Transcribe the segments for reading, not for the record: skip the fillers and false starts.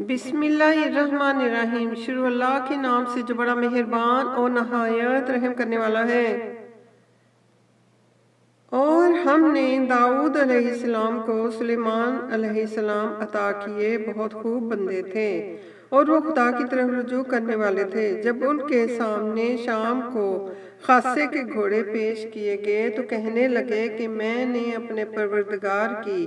بسم اللہ الرحمن الرحیم۔ شروع اللہ کے نام سے جو بڑا مہربان اور نہایت رحم کرنے والا ہے۔ اور ہم نے داؤد علیہ السلام کو سلیمان علیہ السلام عطا کیے، بہت خوب بندے تھے اور وہ خدا کی طرف رجوع کرنے والے تھے۔ جب ان کے سامنے شام کو خاصے کے گھوڑے پیش کیے گئے تو کہنے لگے کہ میں نے اپنے پروردگار کی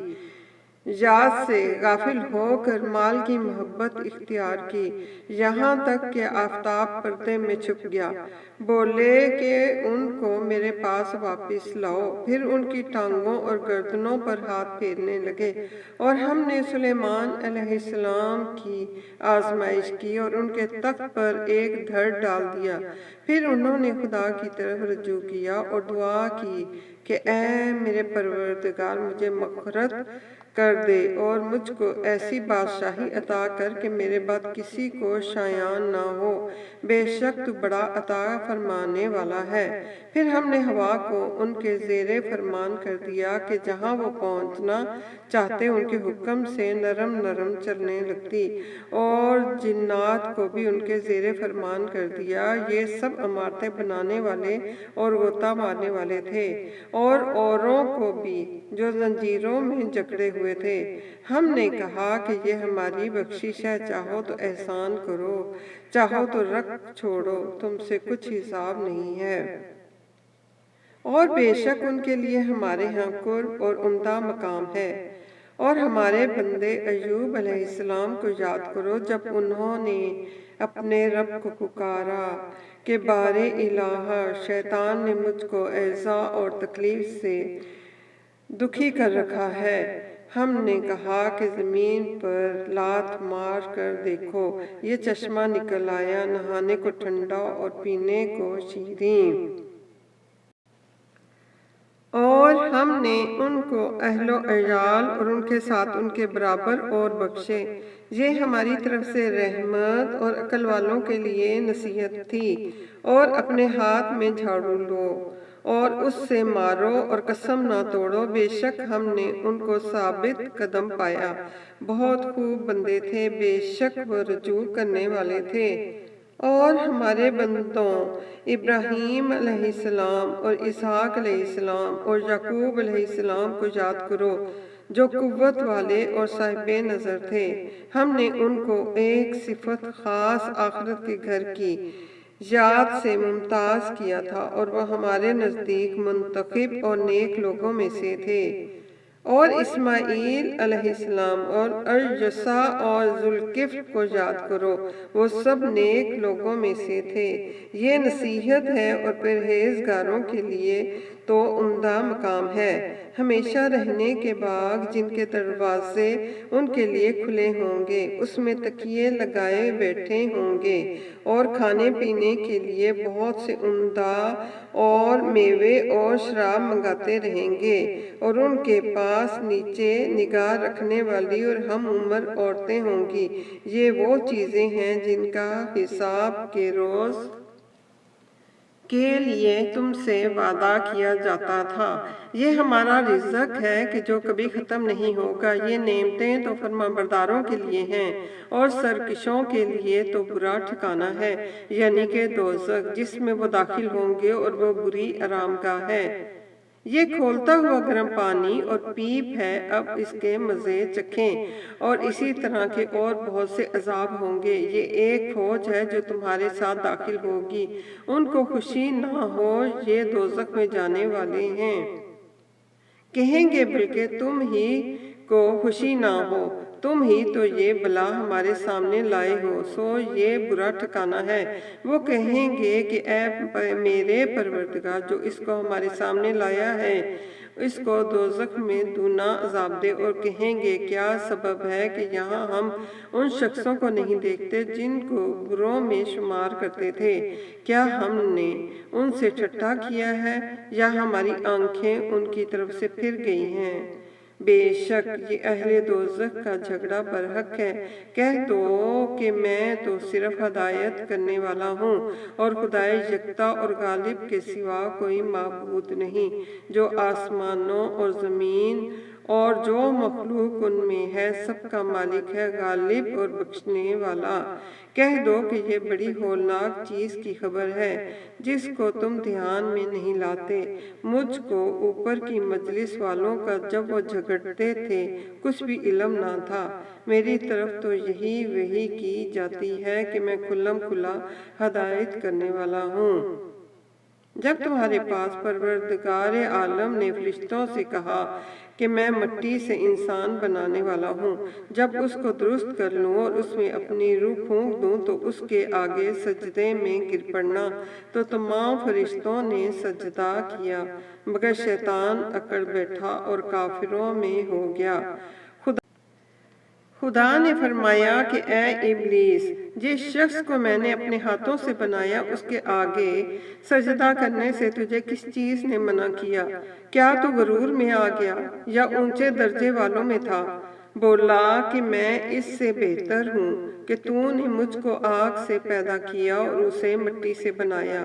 یاد سے غافل ہو کر مال کی محبت اختیار کی، یہاں تک کہ آفتاب پردے میں چھپ گیا۔ بولے کہ ان کو میرے پاس واپس لاؤ۔ پھر ان کی ٹانگوں اور گردنوں پر ہاتھ پھیرنے لگے، اور ہم نے سلیمان علیہ السلام کی آزمائش کی اور ان کے تخت پر ایک دھڑ ڈال دیا۔ پھر انہوں نے خدا کی طرف رجوع کیا اور دعا کی کہ اے میرے پروردگار، مجھے مغفرت کر دے اور مجھ کو ایسی بادشاہی عطا کر کہ میرے بعد کسی کو شایان نہ ہو، بے شک تو بڑا عطا فرمانے والا ہے۔ پھر ہم نے ہوا کو ان کے زیر فرمان کر دیا کہ جہاں وہ پہنچنا چاہتے ان کے حکم سے نرم نرم چلنے لگتی، اور جنات کو بھی ان کے زیر فرمان کر دیا۔ یہ سب عمارتیں بنانے والے اور غوطہ مارنے والے تھے، اور اوروں کو بھی جو زنجیروں میں جکڑے ہوئے تھے۔ ہم نے کہا کہ یہ ہماری بخشش ہے، چاہو تو احسان کرو، چاہو تو رکھ چھوڑو، تم سے کچھ حساب نہیں ہے۔ اور بے شک ان کے لیے ہمارے ہاں قرب اور عمدہ مقام ہے۔ اور ہمارے بندے ایوب علیہ السلام کو یاد کرو، جب انہوں نے اپنے رب کو پکارا کہ بارے الہ، شیطان نے مجھ کو ایذا اور تکلیف سے دکھی کر رکھا ہے۔ ہم نے کہا کہ زمین پر لات مار کر دیکھو، یہ چشمہ نکل آیا، نہانے کو ٹھنڈا اور پینے کو شیریں۔ اور ہم نے ان کو اہل و عیال اور ان کے ساتھ ان کے برابر اور بخشے۔ یہ ہماری طرف سے رحمت اور عقل والوں کے لیے نصیحت تھی۔ اور اپنے ہاتھ میں جھاڑو لو اور اس سے مارو اور قسم نہ توڑو، بے شک ہم نے ان کو ثابت قدم پایا۔ بہت خوب بندے تھے، بے شک وہ رجوع کرنے والے تھے۔ اور ہمارے بندوں ابراہیم علیہ السلام اور اسحاق علیہ السلام اور یعقوب علیہ السلام کو یاد کرو، جو قوت والے اور صاحب نظر تھے۔ ہم نے ان کو ایک صفت خاص آخرت کے گھر کی یاد سے ممتاز کیا تھا، اور وہ ہمارے نزدیک منتخب اور نیک لوگوں میں سے تھے۔ اور اسماعیل علیہ السلام اور الجسا اور ذوالکفل کو یاد کرو، وہ سب نیک لوگوں میں سے تھے۔ یہ نصیحت ہے اور پرہیزگاروں کے لیے تو عمدہ مقام ہے۔ ہمیشہ رہنے کے باغ جن کے دروازے ان کے لیے کھلے ہوں گے، اس میں تکیے لگائے بیٹھے ہوں گے، اور کھانے پینے کے لیے بہت سے عمدہ اور میوے اور شراب منگاتے رہیں گے، اور ان کے پاس نیچے نگاہ رکھنے والی اور ہم عمر عورتیں ہوں گی۔ یہ وہ چیزیں ہیں جن کا حساب کے روز کے لیے تم سے وعدہ کیا جاتا تھا۔ یہ ہمارا رزق ہے کہ جو کبھی ختم نہیں ہوگا۔ یہ نعمتیں تو فرمانبرداروں کے لیے ہیں، اور سرکشوں کے لیے تو برا ٹھکانہ ہے، یعنی کہ دوزخ، جس میں وہ داخل ہوں گے، اور وہ بری آرام گاہ ہے۔ یہ کھولتا ہوا گرم پانی اور پیپ ہے، اب اس کے مزے چکھیں۔ اور اسی طرح کے اور بہت سے عذاب ہوں گے۔ یہ ایک فوج ہے جو تمہارے ساتھ داخل ہوگی، ان کو خوشی نہ ہو، یہ دوزخ میں جانے والے ہیں۔ کہیں گے بلکہ تم ہی کو خوشی نہ ہو، تم ہی تو یہ بلا ہمارے سامنے لائے ہو، سو یہ برا ٹھکانہ ہے۔ وہ کہیں گے کہ اے میرے پروردگار، جو اس کو ہمارے سامنے لایا ہے، اس کو دوزخ میں دونا عذاب دے۔ اور کہیں گے کیا سبب ہے کہ یہاں ہم ان شخصوں کو نہیں دیکھتے جن کو بروں میں شمار کرتے تھے؟ کیا ہم نے ان سے ٹھٹھا کیا ہے، یا ہماری آنکھیں ان کی طرف سے پھر گئی ہیں؟ بے شک یہ اہل دوزخ کا جھگڑا برحق ہے۔ کہہ دو کہ میں تو صرف ہدایت کرنے والا ہوں، اور خدائے یکتا اور غالب کے سوا کوئی معبود نہیں، جو آسمانوں اور زمین اور جو مخلوق ان میں ہے سب کا مالک ہے، غالب اور بخشنے والا۔ کہہ دو کہ یہ بڑی ہولناک چیز کی خبر ہے جس کو تم دھیان میں نہیں لاتے۔ مجھ کو اوپر کی مجلس والوں کا جب وہ جھگڑتے تھے کچھ بھی علم نہ تھا۔ میری طرف تو یہی وحی کی جاتی ہے کہ میں کھلم کھلا ہدایت کرنے والا ہوں۔ جب تمہارے پاس پروردگار عالم نے فرشتوں سے کہا کہ میں مٹی سے انسان بنانے والا ہوں، جب اس کو درست کر لوں اور اس میں اپنی روح پھونک دوں تو اس کے آگے سجدے میں گر پڑنا، تو تمام فرشتوں نے سجدہ کیا مگر شیطان اکڑ بیٹھا اور کافروں میں ہو گیا۔ خدا نے فرمایا کہ اے ابلیس، جس شخص کو میں نے اپنے ہاتھوں سے بنایا اس کے آگے سجدہ کرنے سے تجھے کس چیز نے منع کیا؟ کیا تو غرور میں آ گیا یا اونچے درجے والوں میں تھا؟ بولا کہ میں اس سے بہتر ہوں کہ تو نے مجھ کو آگ سے پیدا کیا اور اسے مٹی سے بنایا۔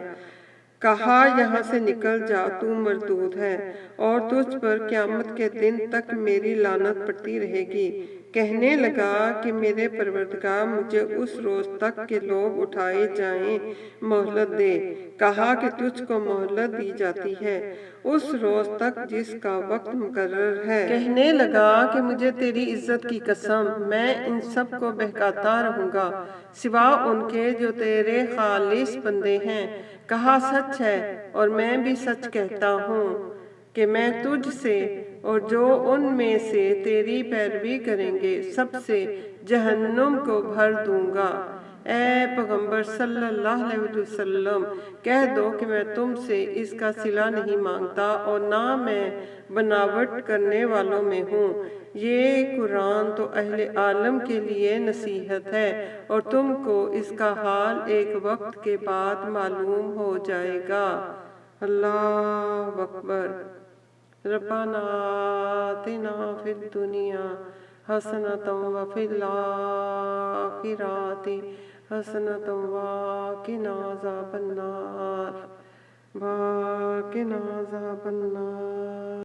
کہا یہاں سے نکل جا، تو مردود ہے اور تجھ پر قیامت کے دن تک میری لعنت پڑتی رہے گی۔ کہنے لگا کہ میرے پروردگار مجھے اس روز تک کہ لوگ اٹھائے جائیں مہلت دے۔ کہا کہ تجھ کو مہلت دی جاتی ہے اس روز تک جس کا وقت مقرر ہے۔ کہنے لگا کہ مجھے تیری عزت کی قسم میں ان سب کو بہکاتا رہوں گا سوا ان کے جو تیرے خالص بندے ہیں۔ کہا سچ ہے اور میں بھی سچ کہتا ہوں کہ میں تجھ سے اور جو ان میں سے تیری پیروی کریں گے سب سے جہنم کو بھر دوں گا۔ اے پیغمبر صلی اللہ علیہ وسلم، کہہ دو کہ میں تم سے اس کا صلہ نہیں مانگتا اور نہ میں بناوٹ کرنے والوں میں ہوں۔ یہ قرآن تو اہل عالم کے لیے نصیحت ہے اور تم کو اس کا حال ایک وقت کے بعد معلوم ہو جائے گا۔ اللہ اکبر۔ ربنا آتنا فی الدنیا حسنۃ وفی الآخرۃ حسنۃ وقنا عذاب النار۔